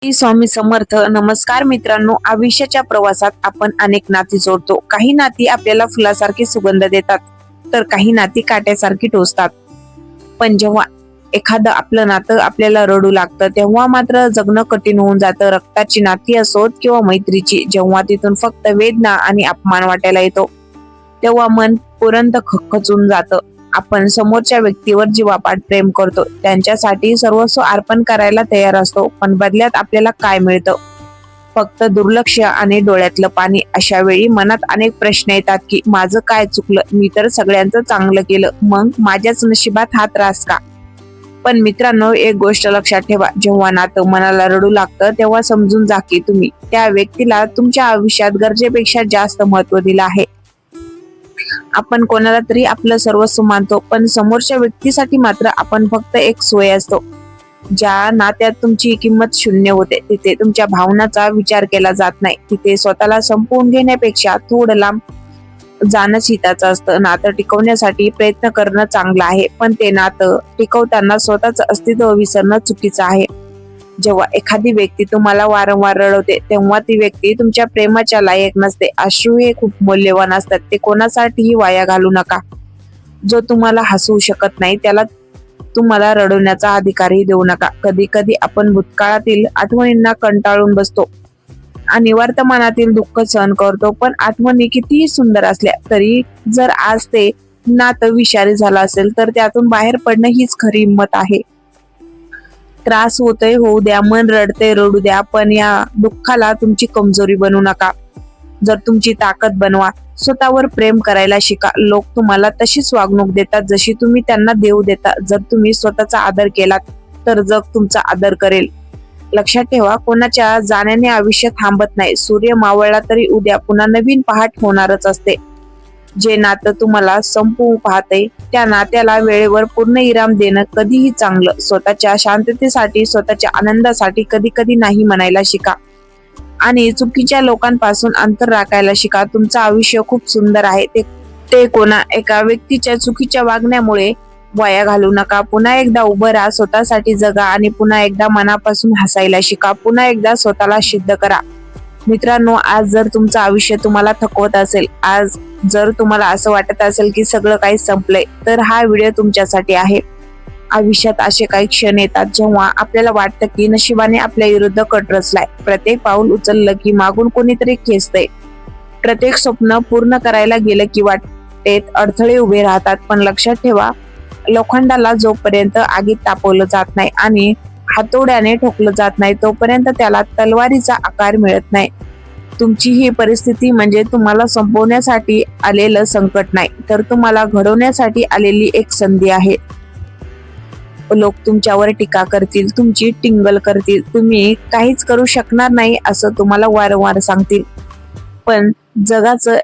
श्री स्वामी समर्थ. नमस्कार मित्रांनो, आयुष्याच्या प्रवासात आपण अनेक नाती जोडतो. काही नाती आपल्याला फुलासारखी सुगंध देतात, तर काही नाती काट्यासारखी टोचतात. पण जेव्हा एखादं आपलं नातं आपल्याला रडू लागतं, तेव्हा मात्र जगणं कठीण होऊन जातं. रक्ताची नाती असोत किंवा मैत्रीची, जेव्हा तिथून फक्त वेदना आणि अपमान वाटायला येतो, तेव्हा मन पुरंत खचून जातं. आपण समोरच्या व्यक्तीवर जीवापाड प्रेम करतो, त्यांच्यासाठी सर्वस्व अर्पण करायला तयार असतो, पण बदल्यात आपल्याला काय मिळतं? फक्त दुर्लक्ष आणि डोळ्यातलं पाणी. अशा वेळी मनात अनेक प्रश्न येतात की माझं काय चुकलं? मी तर सगळ्यांचं चांगलं केलं, मग माझ्याच नशिबात हा त्रास का? पण मित्रांनो, एक गोष्ट लक्षात ठेवा, जेव्हा नातं मनाला रडू लागतं, तेव्हा समजून जा की तुम्ही त्या व्यक्तीला तुमच्या आयुष्यात गरजेपेक्षा जास्त महत्व दिलं आहे. आपण कोणाला तरी आपलं सर्वस्व मानतो, पण समोरच्या व्यक्तीसाठी मात्र आपण फक्त एक सोय असतो. ज्या नात्यात तुमची किंमत शून्य होते, तिथे तुमच्या भावनाचा विचार केला जात नाही. तिथे स्वतःला संपवून घेण्यापेक्षा थोडं लांब जाणंच हिताचं असतं. नातं टिकवण्यासाठी प्रयत्न करणं चांगलं आहे, पण ते नातं टिकवताना स्वतःचं अस्तित्व विसरणं चुकीचं आहे. जेव्हा एखादी व्यक्ती तुम्हाला वारंवार रडवते, तेव्हा ती व्यक्ती तुमच्या प्रेमाच्या लायक नसते. अश्रू हे खूप मौल्यवान असतात, ते कोणासाठीही वाया घालू नका. जो तुम्हाला हसवू शकत नाही, त्याला तुम्हाला रडवण्याचा अधिकारही देऊ नका. कधी कधी आपण भूतकाळातील आठवणींना कंटाळून बसतो आणि वर्तमानातील दुःख सहन करतो, पण आठवणी कितीही सुंदर असल्या तरी जर आज ते नातं विषारी झालं असेल, तर त्यातून बाहेर पडणं हीच खरी हिंमत आहे. त्रास होतोय होऊ द्या, मन रडते रडू द्या, पण या दुःखाला तुमची कमजोरी बनवू नका. जर तुमची ताकद बनवा. स्वतःवर प्रेम करायला शिका. लोक तुम्हाला तशीच वागणूक देतात जशी तुम्ही त्यांना देऊ देता. जर तुम्ही स्वतःचा आदर केलात, तर जग तुमचा आदर करेल. लक्षात ठेवा, कोणाच्या जाण्याने आयुष्य थांबत नाही. सूर्य मावळला तरी उद्या पुन्हा नवीन पहाट होणारच असते. जे नातं तुम्हाला संपवू पाहते, त्या नात्याला वेळेवर पूर्ण इनाम देणं कधीही चांगलं. स्वतःच्या शांततेसाठी, स्वतःच्या आनंदासाठी कधी कधी नाही म्हणायला शिका आणि चुकीच्या लोकांपासून अंतर राखायला शिका. तुमचं आयुष्य खूप सुंदर आहे, ते कोणा एका व्यक्तीच्या चुकीच्या वागण्यामुळे वाया घालू नका. पुन्हा एकदा उभं राहा, स्वतःसाठी जगा आणि पुन्हा एकदा मनापासून हसायला शिका. पुन्हा एकदा स्वतःला सिद्ध करा. मित्रांनो, आज जर तुमचं आयुष्य तुम्हाला थकवत असेल, आज जर तुम्हाला असं वाटत असेल की सगळं काही संपलंय, तर हा व्हिडिओ तुमच्यासाठी आहे. आयुष्यात असे काही क्षण येतात जेव्हा आपल्याला वाटतं की नशिबाने आपल्या विरुद्ध कट रचलाय. प्रत्येक पाऊल उचललं की मागून कोणीतरी खेचतंय. प्रत्येक स्वप्न पूर्ण करायला गेलं की वाटेत अडथळे उभे राहतात. पण लक्षात ठेवा, लोखंडाला जोपर्यंत आगीत तापवलं जात नाही आणि हातोड्याने ठोकलं जात नाही, तोपर्यंत त्याला तलवारीचा आकार मिळत नाही. तुमची ही परिस्थिती म्हणजे तुम्हाला संपवण्यासाठी आलेलं संकट नाही, तर तुम्हाला घडवण्यासाठी आलेली एक संधी आहे. लोक तुमच्यावर टीका करतील, तुमची टिंगल करतील, तुम्ही काहीच करू शकणार नाही असं तुम्हाला वारंवार सांगतील. पण जगाचं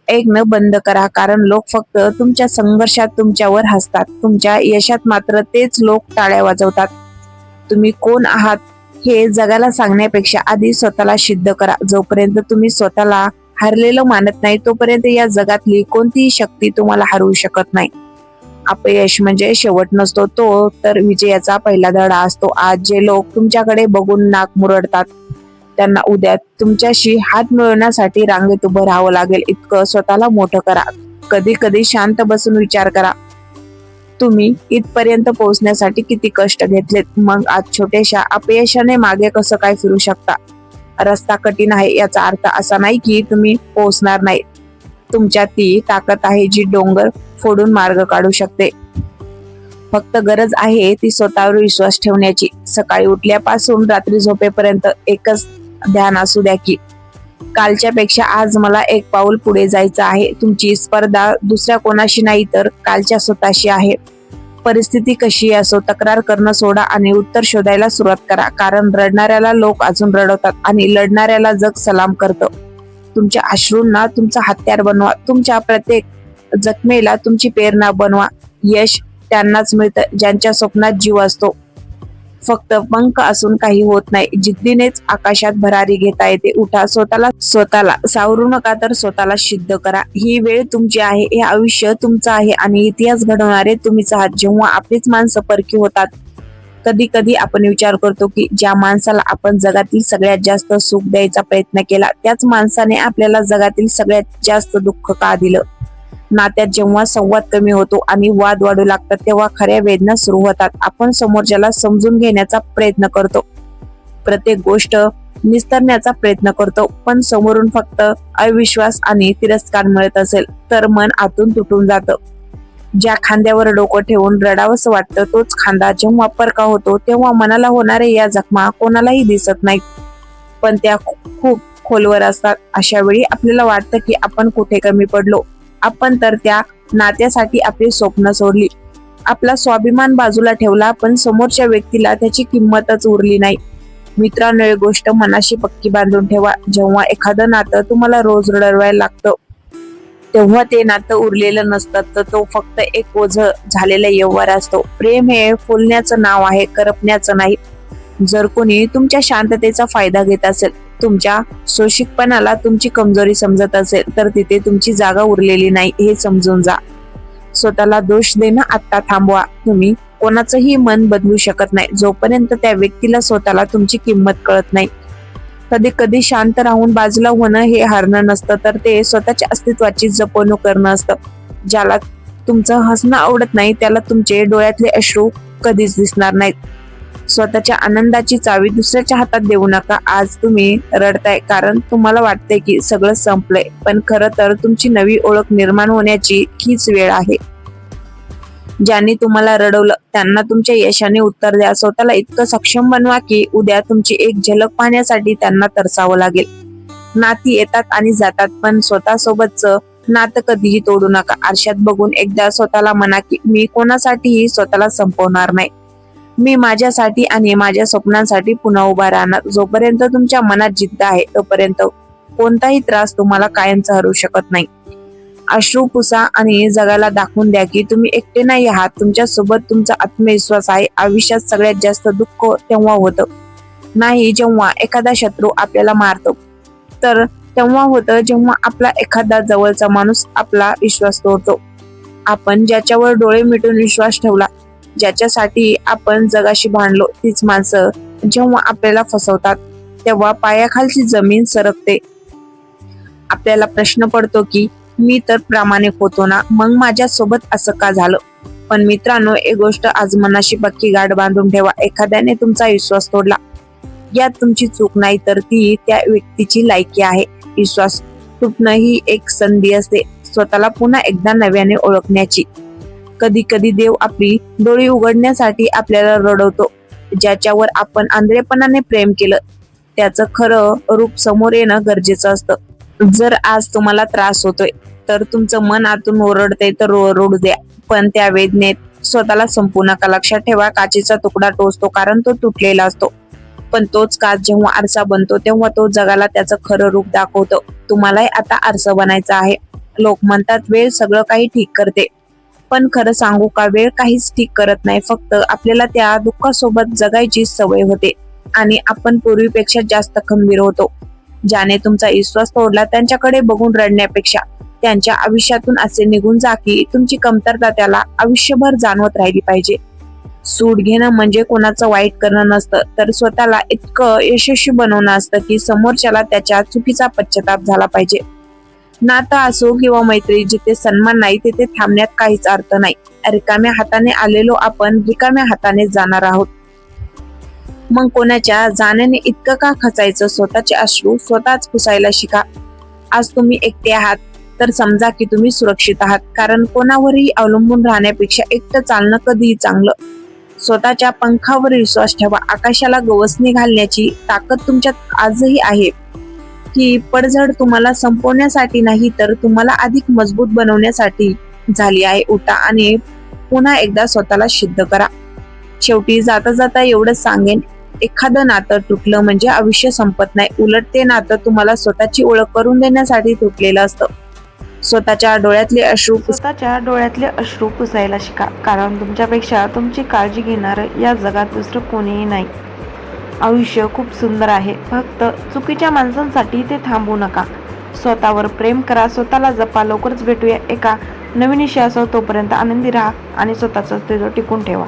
ऐकणं बंद करा, कारण लोक फक्त तुमच्या संघर्षात तुमच्यावर हसतात. तुमच्या यशात मात्र तेच लोक टाळ्या वाजवतात. तुम्ही कोण आहात हे जगाला सांगण्यापेक्षा आधी स्वतःला सिद्ध करा. जोपर्यंत तुम्ही स्वतःला हरलेलं मानत नाही, तोपर्यंत या जगातली कोणतीही शक्ती तुम्हाला हरवू शकत नाही. अपयश म्हणजे शेवट नसतो, तो तर विजयाचा पहिला धडा असतो. आज जे लोक तुमच्याकडे बघून नाक मुरडतात, त्यांना उद्या तुमच्याशी हात मिळवण्यासाठी रांगेत उभं राहावं लागेल. इतकं स्वतःला मोठं करा. कधी कधी शांत बसून विचार करा, तुम्ही इथपर्यंत पोहोचण्यासाठी किती कष्ट घेतलेत. मग आज छोट्याशा अपयशाने मागे कसं काय फिरू शकता. रस्ता कठीण आहे याचा अर्थ असा नाही की तुम्ही पोहोचणार नाही. तुमच्यात ती ताकद आहे जी डोंगर फोडून मार्ग काढू शकते. फक्त गरज आहे ती स्वतःवर विश्वास ठेवण्याची. सकाळी उठल्यापासून रात्री झोपेपर्यंत एकच ध्यान असू द्या की कालच्या पेक्षा आज मला एक पाऊल पुढे जायचं आहे. तुमची स्पर्धा दुसऱ्या कोणाशी नाही, तर कालच्या स्वतःशी आहे. परिस्थिती कशी असो, तक्रार करणं सोडा आणि उत्तर शोधायला सुरुवात करा. कारण रडणाऱ्याला लोक अजून रडवतात आणि लढणाऱ्याला जग सलाम करतं. तुमच्या अश्रूंना तुमचा हत्यार बनवा. तुमच्या प्रत्येक जखमेला तुमची प्रेरणा बनवा. यश त्यांनाच मिळतं ज्यांच्या स्वप्नात जीव असतो. फक्त पंख असून काही होत नाही. जिद्दीनेच आकाशात भरारी घेता येते. उठा, स्वतःला सावरू नका, तर स्वतःला सिद्ध करा. ही वेळ तुमची आहे, हे आयुष्य तुमचं आहे आणि इतिहास घडवणारे तुम्हीच आहात. जेव्हा आपलीच माणसं परकी होतात, कधी कधी आपण विचार करतो की ज्या माणसाला आपण जगातील सगळ्यात जास्त सुख द्यायचा प्रयत्न केला, त्याच माणसाने आपल्याला जगातील सगळ्यात जास्त दुःख का दिलं. नात्यात जेव्हा संवाद कमी होतो आणि वाद वाढू लागतात, तेव्हा खऱ्या वेदना सुरू होतात. आपण समोरच्याला समजून घेण्याचा प्रयत्न करतो, प्रत्येक गोष्ट निस्तरण्याचा प्रयत्न करतो, पण समोरून फक्त अविश्वास आणि तिरस्कार मिळत असेल तर मन आतून तुटून जातं. ज्या खांद्यावर डोकं ठेवून रडावंसं वाटतं, तोच खांदा जेव्हा परका होतो तेव्हा मनाला होणारे या जखमा कोणालाही दिसत नाहीत, पण त्या खूप खोलवर असतात. अशा वेळी आपल्याला वाटतं की आपण कुठे कमी पडलो. आपण तर त्या नात्यासाठी आपली स्वप्न सोडली, आपला स्वाभिमान बाजूला ठेवला, पण समोरच्या व्यक्तीला त्याची किंमतच उरली नाही. मित्रांनो, एक गोष्ट मनाशी पक्की बांधून ठेवा, जेव्हा एखादं नातं तुम्हाला रोज रडवायला लागतं, तेव्हा ते नातं उरलेलं नसतं, तर तो फक्त एक ओझं झालेला व्यवहार असतो. प्रेम हे फुलण्याचं नाव आहे, करपण्याचं नाही. जर कोणी तुमच्या शांततेचा फायदा घेत असेल, तुमच्या सोशिकपणाला तुमची कमजोरी समजत असेल, तर तिथे तुमची जागा उरलेली नाही हे समजून जा. स्वतःला दोष देणं आत्ता थांबवा. तुम्ही कोणाचंही मन बदलू शकत नाही जोपर्यंत त्या व्यक्तीला स्वतःला तुमची किंमत कळत नाही. कधी कधी शांत राहून बाजूला होणं हे हारणं नसतं, तर ते स्वतःच्या अस्तित्वाची जपवणूक करणं असतं. ज्याला तुमचं हसणं आवडत नाही, त्याला तुमचे डोळ्यातले अश्रू कधीच दिसणार नाहीत. स्वतःच्या आनंदाची चावी दुसऱ्याच्या हातात देऊ नका. आज तुम्ही रडताय कारण तुम्हाला वाटतंय की सगळं संपलंय, पण खरं तर तुमची नवी ओळख निर्माण होण्याची हीच वेळ आहे. ज्यांनी तुम्हाला रडवलं त्यांना तुमच्या यशाने उत्तर द्या. स्वतःला इतकं सक्षम बनवा की उद्या तुमची एक झलक पाहण्यासाठी त्यांना तरसावं लागेल. नाती येतात आणि जातात, पण स्वतःसोबतचं नातं कधीही तोडू नका. आरशात बघून एकदा स्वतःला म्हणा की मी कोणासाठीही स्वतःला संपवणार नाही. मी माझ्यासाठी आणि माझ्या स्वप्नांसाठी पुन्हा उभा राहणार. जोपर्यंत तुमच्या मनात जिद्द आहे तोपर्यंत कोणताही त्रास तुम्हाला कायमचा हरवू शकत नाही. अश्रू पुसा आणि जगाला दाखवून द्या की तुम्ही एकटे नाही आहात, तुमच्या सोबत तुमचा आत्मविश्वास आहे. आयुष्यात सगळ्यात जास्त दुःख तेव्हा होतं नाही जेव्हा एखादा शत्रू आपल्याला मारतो, तर तेव्हा होतं जेव्हा आपला एखादा जवळचा माणूस आपला विश्वास तोडतो. आपण ज्याच्यावर डोळे मिटून विश्वास ठेवला, ज्याच्यासाठी आपण जगाशी भांडलो, तीच माणसं जेव्हा आपल्याला फसवतात तेव्हा पायाखालची जमीन सरकते. आपल्याला प्रश्न पडतो की मी तर प्रामाणिक होतो ना, मग माझ्या सोबत असं का झालं. पण मित्रांनो, एक गोष्ट आज मनाशी पक्की गाठ बांधून ठेवा, एखाद्याने तुमचा विश्वास तोडला, यात तुमची चूक नाही, तर ती त्या व्यक्तीची लायकी आहे. विश्वास तुटणं ही एक संधी असते स्वतःला पुन्हा एकदा नव्याने ओळखण्याची. कधी कधी देव आपली डोळी उघडण्यासाठी आपल्याला रडवतो. ज्याच्यावर आपण आंधळेपणाने प्रेम केलं त्याचं खरं रूप समोर येणं गरजेचं असतं. जर आज तुम्हाला त्रास होतोय तर तुमचं मन आतून ओरडते, तर ओरडू द्या, पण त्या वेदनेत स्वतःला संपू नका. लक्षात ठेवा, काचेचा तुकडा टोचतो कारण तो तुटलेला असतो, पण तोच काच जेव्हा आरसा बनतो तेव्हा तो जगाला त्याचं खरं रूप दाखवतो. तुम्हालाही आता आरसा बनायचं आहे. लोक म्हणतात वेळ सगळं काही ठीक करते, पण खरं सांगू का, वेळ काहीच ठीक करत नाही. फक्त आपल्याला त्या दुःखासोबत जगायची सवय होते आणि आपण पूर्वीपेक्षा जास्त खंबीर होतो. ज्याने तुमचा विश्वास तोडला त्यांच्याकडे बघून रडण्यापेक्षा त्यांच्या आयुष्यातून असे निघून जा की तुमची कमतरता त्याला आयुष्यभर जाणवत राहिली पाहिजे. सूट घेणं म्हणजे कोणाचं वाईट करणं नसतं, तर स्वतःला इतकं यशस्वी बनवणं असतं की समोरच्याला त्याच्या चुकीचा पश्चाताप झाला पाहिजे. नातं असो किंवा मैत्री, जिथे सन्मान नाही तिथे थांबण्यात काहीच अर्थ नाही. रिकाम्या हाताने आलेलो आपण रिकाम्या हाताने जाणार आहोत. मग कोणाच्या जाण्याने इतकं का खचायचं. स्वतःचे अश्रू स्वतःच पुसायला शिका. आज तुम्ही एकटे आहात तर समजा की तुम्ही सुरक्षित आहात, कारण कोणावरही अवलंबून राहण्यापेक्षा एकटं चालणं कधीही चांगलं. स्वतःच्या पंखावर विश्वास ठेवा. आकाशाला गवसणी घालण्याची ताकद तुमच्यात आजही आहे. की पडझड तुम्हाला संपवण्यासाठी नाही, तर तुम्हाला अधिक मजबूत बनवण्यासाठी झाली आहे. उठा आणि पुन्हा एकदा स्वतःला सिद्ध करा. शेवटी जाता जाता एवढंच सांगेन, एखादं नातं तुटलं म्हणजे आयुष्य संपत नाही. उलट ते नातं तुम्हाला स्वतःची ओळख करून देण्यासाठी तुटलेलं असतं. स्वतःच्या डोळ्यातले अश्रू पुसायला शिका, कारण तुमच्यापेक्षा तुमची काळजी घेणारं या जगात दुसरं कोणीही नाही. आयुष्य खूप सुंदर आहे, फक्त चुकीच्या माणसांसाठी ते थांबू नका. स्वतःवर प्रेम करा, स्वतःला जपा. लवकरच भेटूया एका नवीन विषयासह. तोपर्यंत आनंदी राहा आणि स्वतःचं अस्तित्व टिकून ठेवा.